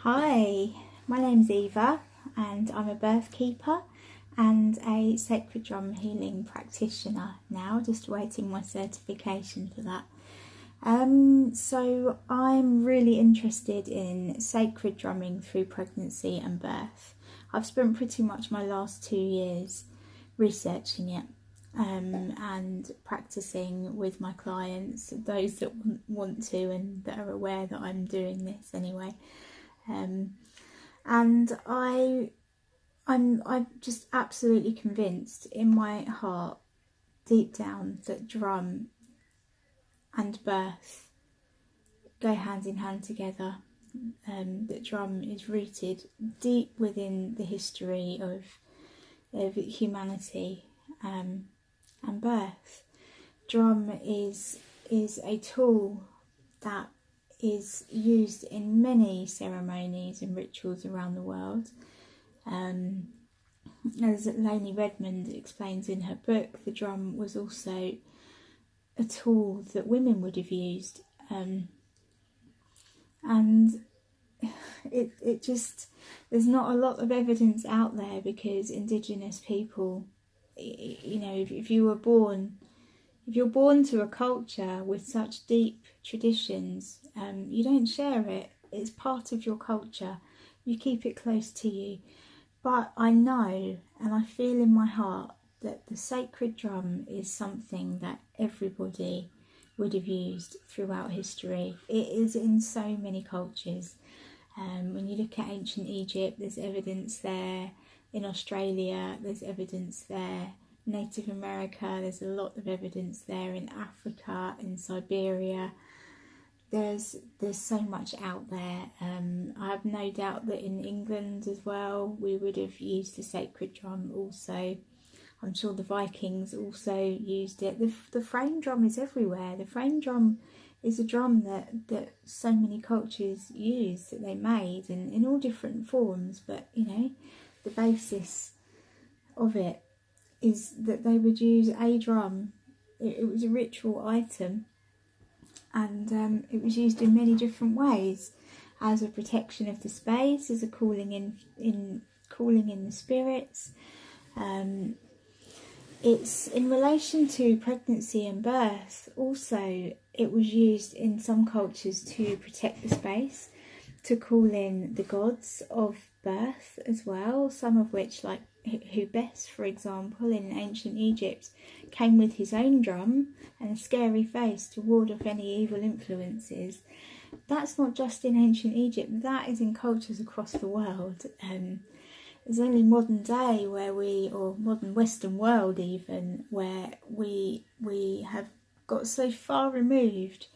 Hi, my name's Eva and I'm a birth keeper and a sacred drum healing practitioner now, just awaiting my certification for that. So I'm really interested in sacred drumming through pregnancy and birth. I've spent pretty much my last 2 years researching it and practicing with my clients, those that want to and that are aware that I'm doing this anyway. And I'm just absolutely convinced in my heart, deep down, that drum and birth go hand in hand together. That drum is rooted deep within the history of humanity, and birth. Drum is a tool that is used in many ceremonies and rituals around the world. As Lainey Redmond explains in her book, the drum was also a tool that women would have used, and it just, there's not a lot of evidence out there because Indigenous people, you know, if you're born to a culture with such deep traditions, you don't share it. It's part of your culture. You keep it close to you. But I know and I feel in my heart that the sacred drum is something that everybody would have used throughout history. It is in so many cultures. When you look at ancient Egypt, there's evidence there. In Australia, there's evidence there. Native America, there's a lot of evidence there. In Africa, in Siberia, there's so much out there. I have no doubt that in England as well we would have used the sacred drum also. I'm sure the Vikings also used it. The frame drum is everywhere. The frame drum is a drum that so many cultures use, that they made in all different forms, but you know, the basis of it is that they would use a drum. It was a ritual item, and it was used in many different ways, as a protection of the space, as a calling in the spirits. It's in relation to pregnancy and birth. Also, it was used in some cultures to protect the space, to call in the gods of birth as well, some of which, like Hubes, for example, in ancient Egypt, came with his own drum and a scary face to ward off any evil influences. That's not just in ancient Egypt, that is in cultures across the world. It's only modern day or modern Western world even, where we have got so far removed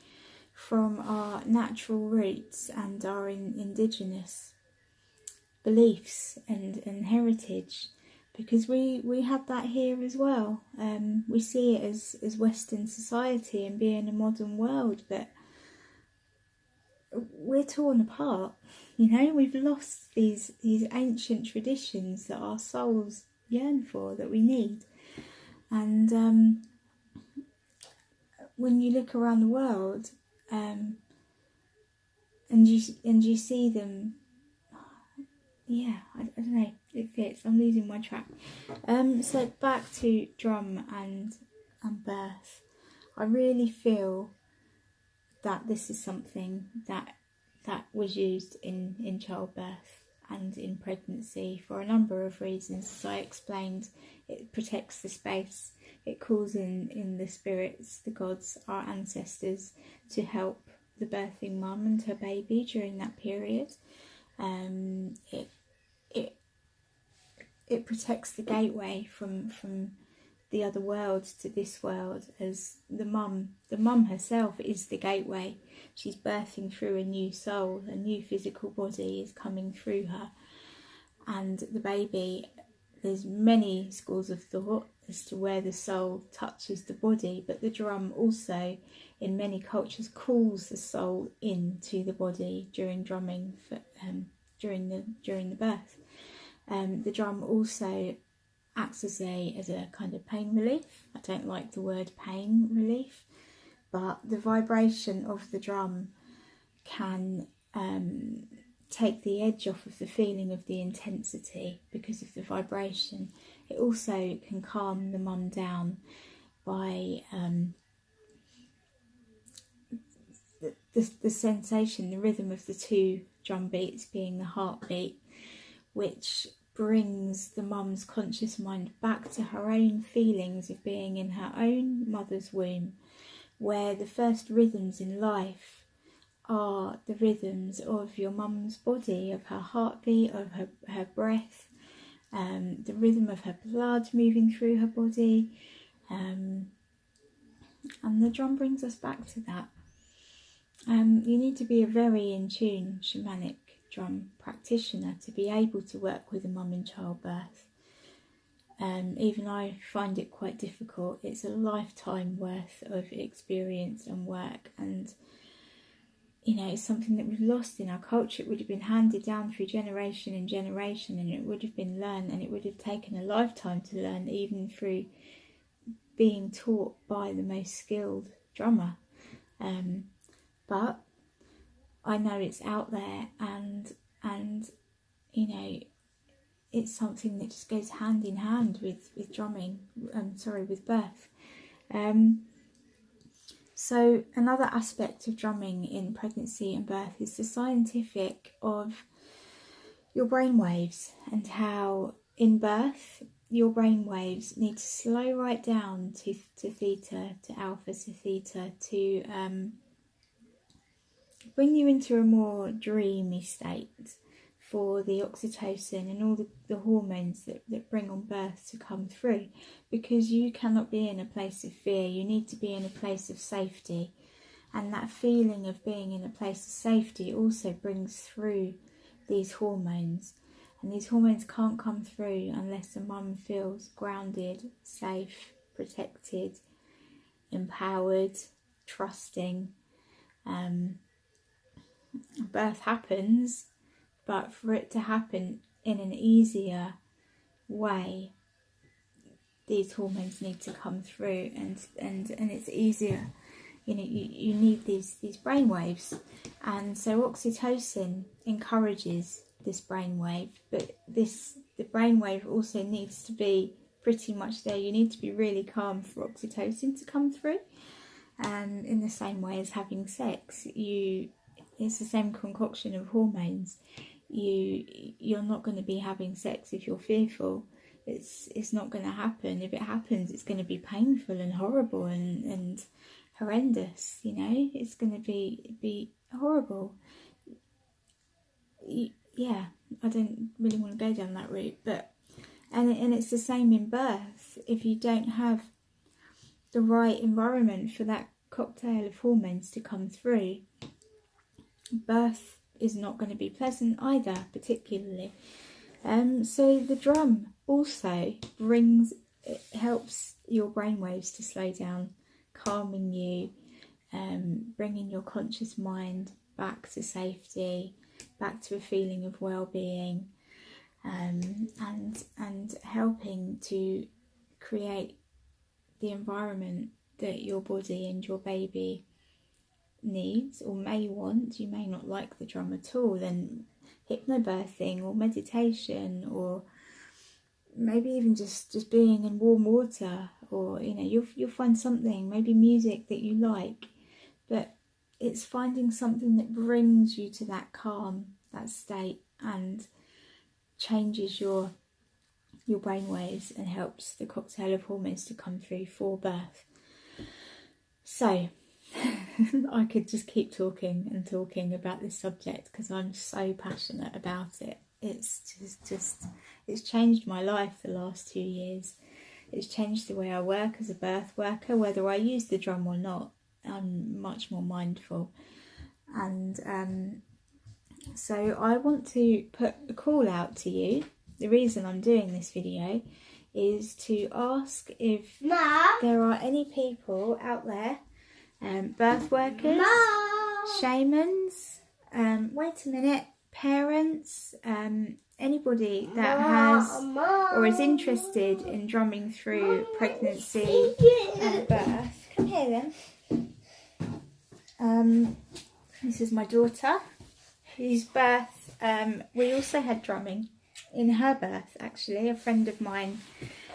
from our natural roots and our indigenous beliefs and heritage, because we have that here as well. We see it as Western society and being a modern world, but we're torn apart. You know, we've lost these ancient traditions that our souls yearn for, that we need. And when you look around the world, and you see them, yeah, I don't know, it fits. I'm losing my track. So back to drum and birth. I really feel that this is something that was used in childbirth and in pregnancy for a number of reasons. As I explained, it protects the space, it calls in the spirits, the gods, our ancestors, to help the birthing mum and her baby during that period. It protects the gateway from the other world to this world, as the mum herself is the gateway. She's birthing through a new soul, a new physical body is coming through her, and the baby, there's many schools of thought as to where the soul touches the body, but the drum also in many cultures calls the soul into the body during drumming during the birth. The drum also acts as a kind of pain relief. I don't like the word pain relief, but the vibration of the drum can take the edge off of the feeling of the intensity because of the vibration. It also can calm the mum down by the sensation, the rhythm of the 2 drum beats being the heartbeat, which brings the mum's conscious mind back to her own feelings of being in her own mother's womb, where the first rhythms in life are the rhythms of your mum's body, of her heartbeat, of her breath, the rhythm of her blood moving through her body, and the drum brings us back to that. You need to be a very in tune shamanic drum practitioner to be able to work with a mum in childbirth. Even I find it quite difficult. It's a lifetime worth of experience and work, and you know, it's something that we've lost in our culture. It would have been handed down through generation and generation, and it would have been learned, and it would have taken a lifetime to learn, even through being taught by the most skilled drummer. But I know it's out there, and you know, it's something that just goes hand in hand with drumming. With birth. So another aspect of drumming in pregnancy and birth is the scientific of your brain waves, and how in birth your brain waves need to slow right down to theta, to alpha, to theta, to bring you into a more dreamy state for the oxytocin and all the hormones that bring on birth to come through, because you cannot be in a place of fear. You need to be in a place of safety, and that feeling of being in a place of safety also brings through these hormones, and these hormones can't come through unless a mum feels grounded, safe, protected, empowered, trusting. Birth happens, but for it to happen in an easier way, these hormones need to come through, and it's easier. You know, you need these brain waves, and so oxytocin encourages this brain wave, but the brain wave also needs to be pretty much there. You need to be really calm for oxytocin to come through, and in the same way as having sex, it's the same concoction of hormones. You're not going to be having sex if you're fearful. It's not going to happen. If it happens, it's going to be painful and horrible and horrendous. You know, it's going to be horrible. Yeah, I don't really want to go down that route, but and it's the same in birth. If you don't have the right environment for that cocktail of hormones to come through, birth is not going to be pleasant either, particularly. So the drum also helps your brainwaves to slow down, calming you, bringing your conscious mind back to safety, back to a feeling of well-being, and helping to create the environment that your body and your baby needs or may want. You may not like the drum at all, then hypnobirthing or meditation, or maybe even just being in warm water, or you know, you'll find something, maybe music that you like, but it's finding something that brings you to that calm, that state, and changes your brainwaves and helps the cocktail of hormones to come through for birth. So I could just keep talking and talking about this subject because I'm so passionate about it. It's it's changed my life the last 2 years. It's changed the way I work as a birth worker, whether I use the drum or not. I'm much more mindful, and so I want to put a call out to you. The reason I'm doing this video is to ask if there are any people out there, birth workers, shamans, wait a minute, parents, anybody that has or is interested in drumming through pregnancy and birth. Come here then. This is my daughter, whose birth we also had drumming in her birth, actually. A friend of mine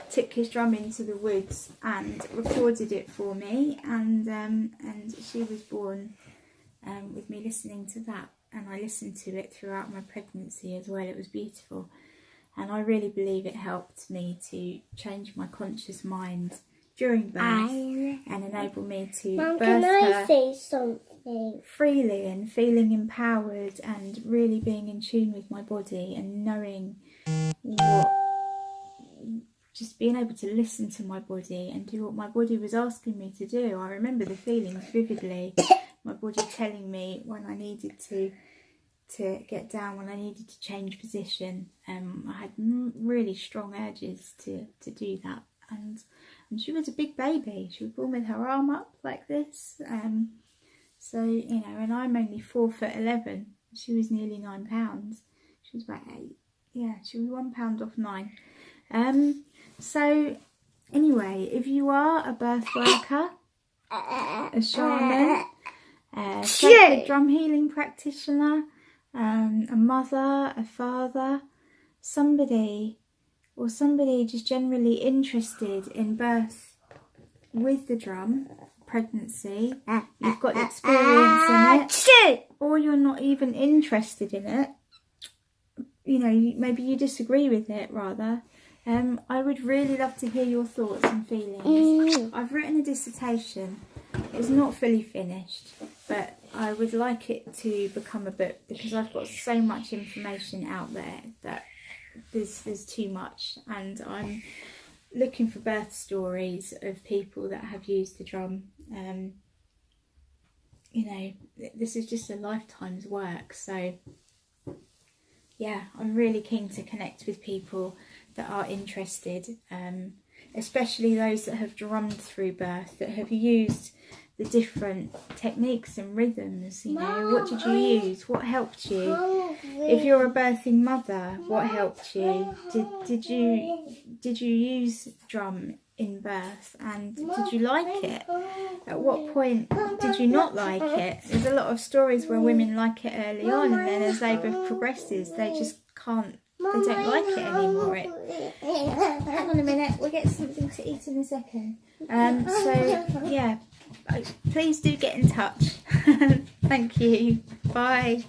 took his drum into the woods and recorded it for me, and she was born with me listening to that, and I listened to it throughout my pregnancy as well. It was beautiful, and I really believe it helped me to change my conscious mind during birth and enable me to Mum, birth can I her say something? freely and feeling empowered and really being in tune with my body and knowing what, just being able to listen to my body and do what my body was asking me to do. I remember the feelings vividly, my body telling me when I needed to get down, when I needed to change position. I had really strong urges to do that, and she was a big baby. She was born with her arm up like this, so you know, and I'm only 4'11". She was nearly 9 pounds. She was about 8. Yeah, she was 1 pound off 9. So anyway, if you are a birth worker, a shaman, a sacred drum healing practitioner, a mother, a father, somebody just generally interested in birth with the drum, pregnancy, you've got experience in it, or you're not even interested in it, you know, maybe you disagree with it rather, I would really love to hear your thoughts and feelings. I've written a dissertation. It's not fully finished, but I would like it to become a book because I've got so much information out there that there's too much, and I'm looking for birth stories of people that have used the drum. You know, this is just a lifetime's work, so yeah, I'm really keen to connect with people that are interested, especially those that have drummed through birth, that have used the different techniques and rhythms. You know, what did you use? What helped you? If you're a birthing mother, what helped you? Did you use drum in birth, and did you like it? At what point did you not like it? There's a lot of stories where women like it early on, and then as labour progresses, they just can't. They don't like it anymore. Hang on a minute, we'll get something to eat in a second. So yeah, please do get in touch. Thank you. Bye.